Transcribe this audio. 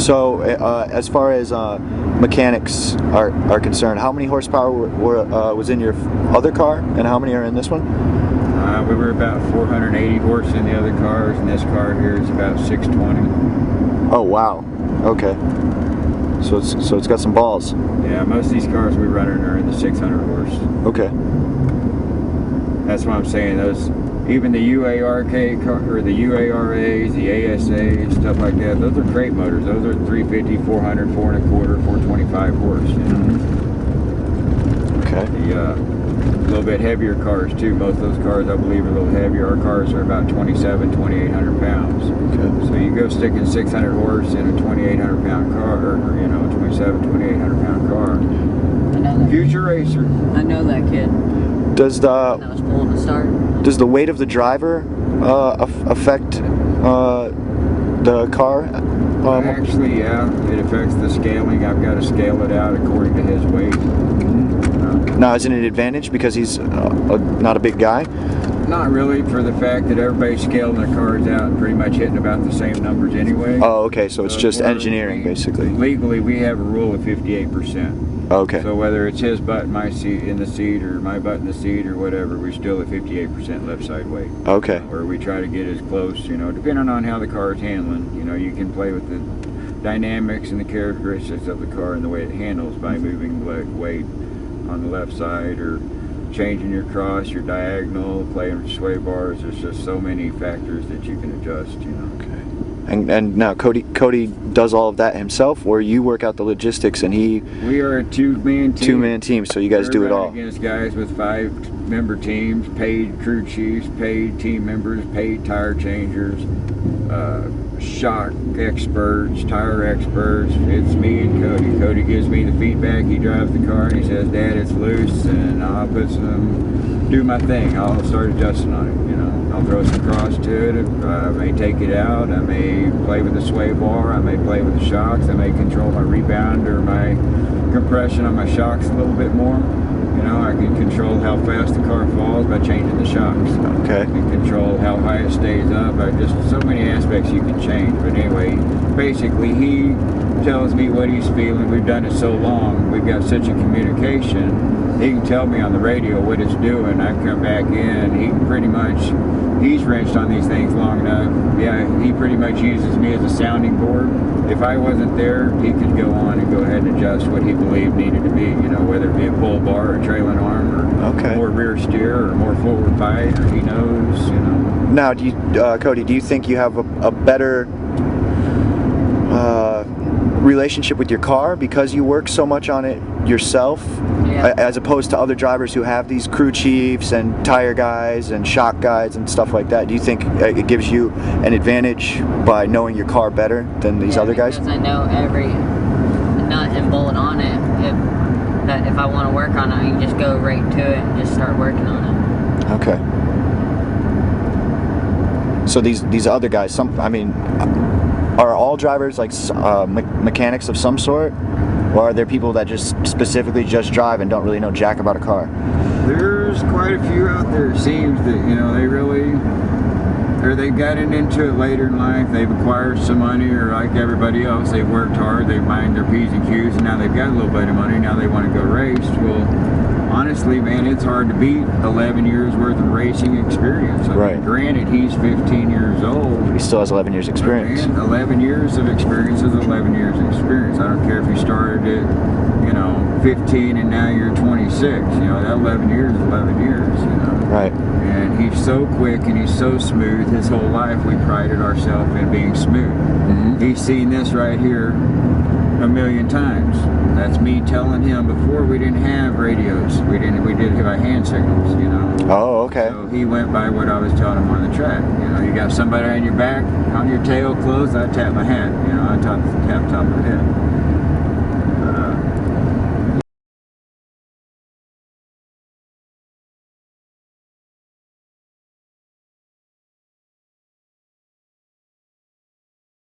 So, as far as mechanics are concerned, how many horsepower was in your other car, and how many are in this one? We were about 480 horse in the other cars, and this car here is about 620. Oh wow. Okay. So it's got some balls. Yeah, most of these cars we run are in the 600 horse. Okay. That's what I'm saying. Those, even the UARK or the UARAs, the ASAs, stuff like that. Those are crate motors. Those are 350, 400, 4 1/4, 425 horse. You know? Okay. The little bit heavier cars too. Most of those cars, I believe, are a little heavier. Our cars are about 2,800 pounds. Okay. So you go sticking 600 horse in a 2,800 pound car, or 2,800 pound car. I know that. Future racer. I know that kid. Does That was pulling to start. the weight of the driver affect the car? Actually, yeah, it affects the scaling. I've got to scale it out according to his weight. Now, is it an advantage because he's not a big guy? Not really, for the fact that everybody's scaling their cars out and pretty much hitting about the same numbers anyway. Oh, okay, so it's just engineering, basically. Legally, we have a rule of 58%. Okay. So whether it's his butt in my seat in the seat or my butt in the seat or whatever, we're still at 58% left side weight. Okay. Or we try to get as close, depending on how the car is handling. You can play with the dynamics and the characteristics of the car and the way it handles by moving leg weight on the left side or changing your cross, your diagonal, playing with sway bars. There's just so many factors that you can adjust, Okay. And now Cody does all of that himself, or you work out the logistics and he... We are a two-man team. Two-man team, so you guys do it all. We're against guys with 5-member teams, paid crew chiefs, paid team members, paid tire changers, shock experts, tire experts. It's me and Cody. Cody gives me the feedback. He drives the car and he says, "Dad, it's loose," and I'll do my thing. I'll start adjusting on it. I'll throw some cross to it. I may take it out. I may play with the sway bar. I may play with the shocks. I may control my rebound or my compression on my shocks a little bit more. I can control how fast the car falls by changing the shocks. Okay. I can control how high it stays up. Just so many aspects you can change. But anyway, basically he tells me what he's feeling. We've done it so long. We've got such a communication. He can tell me on the radio what it's doing. I come back in. He can pretty much, he's wrenched on these things long enough. Yeah, he pretty much uses me as a sounding board. If I wasn't there, he could go on and go ahead and adjust what he believed needed to be, whether it be a pull bar or trailing arm or more rear steer or more forward bite, or he knows, Now, Cody, do you think you have a better relationship with your car because you work so much on it yourself, as opposed to other drivers who have these crew chiefs and tire guys and shock guys and stuff like that? Do you think it gives you an advantage by knowing your car better than these other guys? Because I know every nut and bolt on it. That if I want to work on it, I can just go right to it and just start working on it. Okay. So these other guys, are all drivers like mechanics of some sort, or are there people that just specifically just drive and don't really know jack about a car? There's quite a few out there. It seems that they really, or they've gotten into it later in life. They've acquired some money, or like everybody else, they've worked hard. They've mined their P's and Q's, and now they've got a little bit of money. Now they want to go race. Well, honestly, man, it's hard to beat 11 years worth of racing experience. I mean, granted, he's 15 years old. He still has 11 years experience. Man, 11 years of experience is 11 years of experience. I don't care if you started at, 15 and now you're 26. That 11 years is 11 years, Right. And he's so quick and he's so smooth. His whole life we prided ourselves in being smooth. Mm-hmm. He's seen this right here a million times. That's me telling him before we didn't have radios. We did have hand signals, Oh, okay. So he went by what I was telling him on the track. You got somebody on your back, on your tail closed, I tap my hat. I tap top of the head.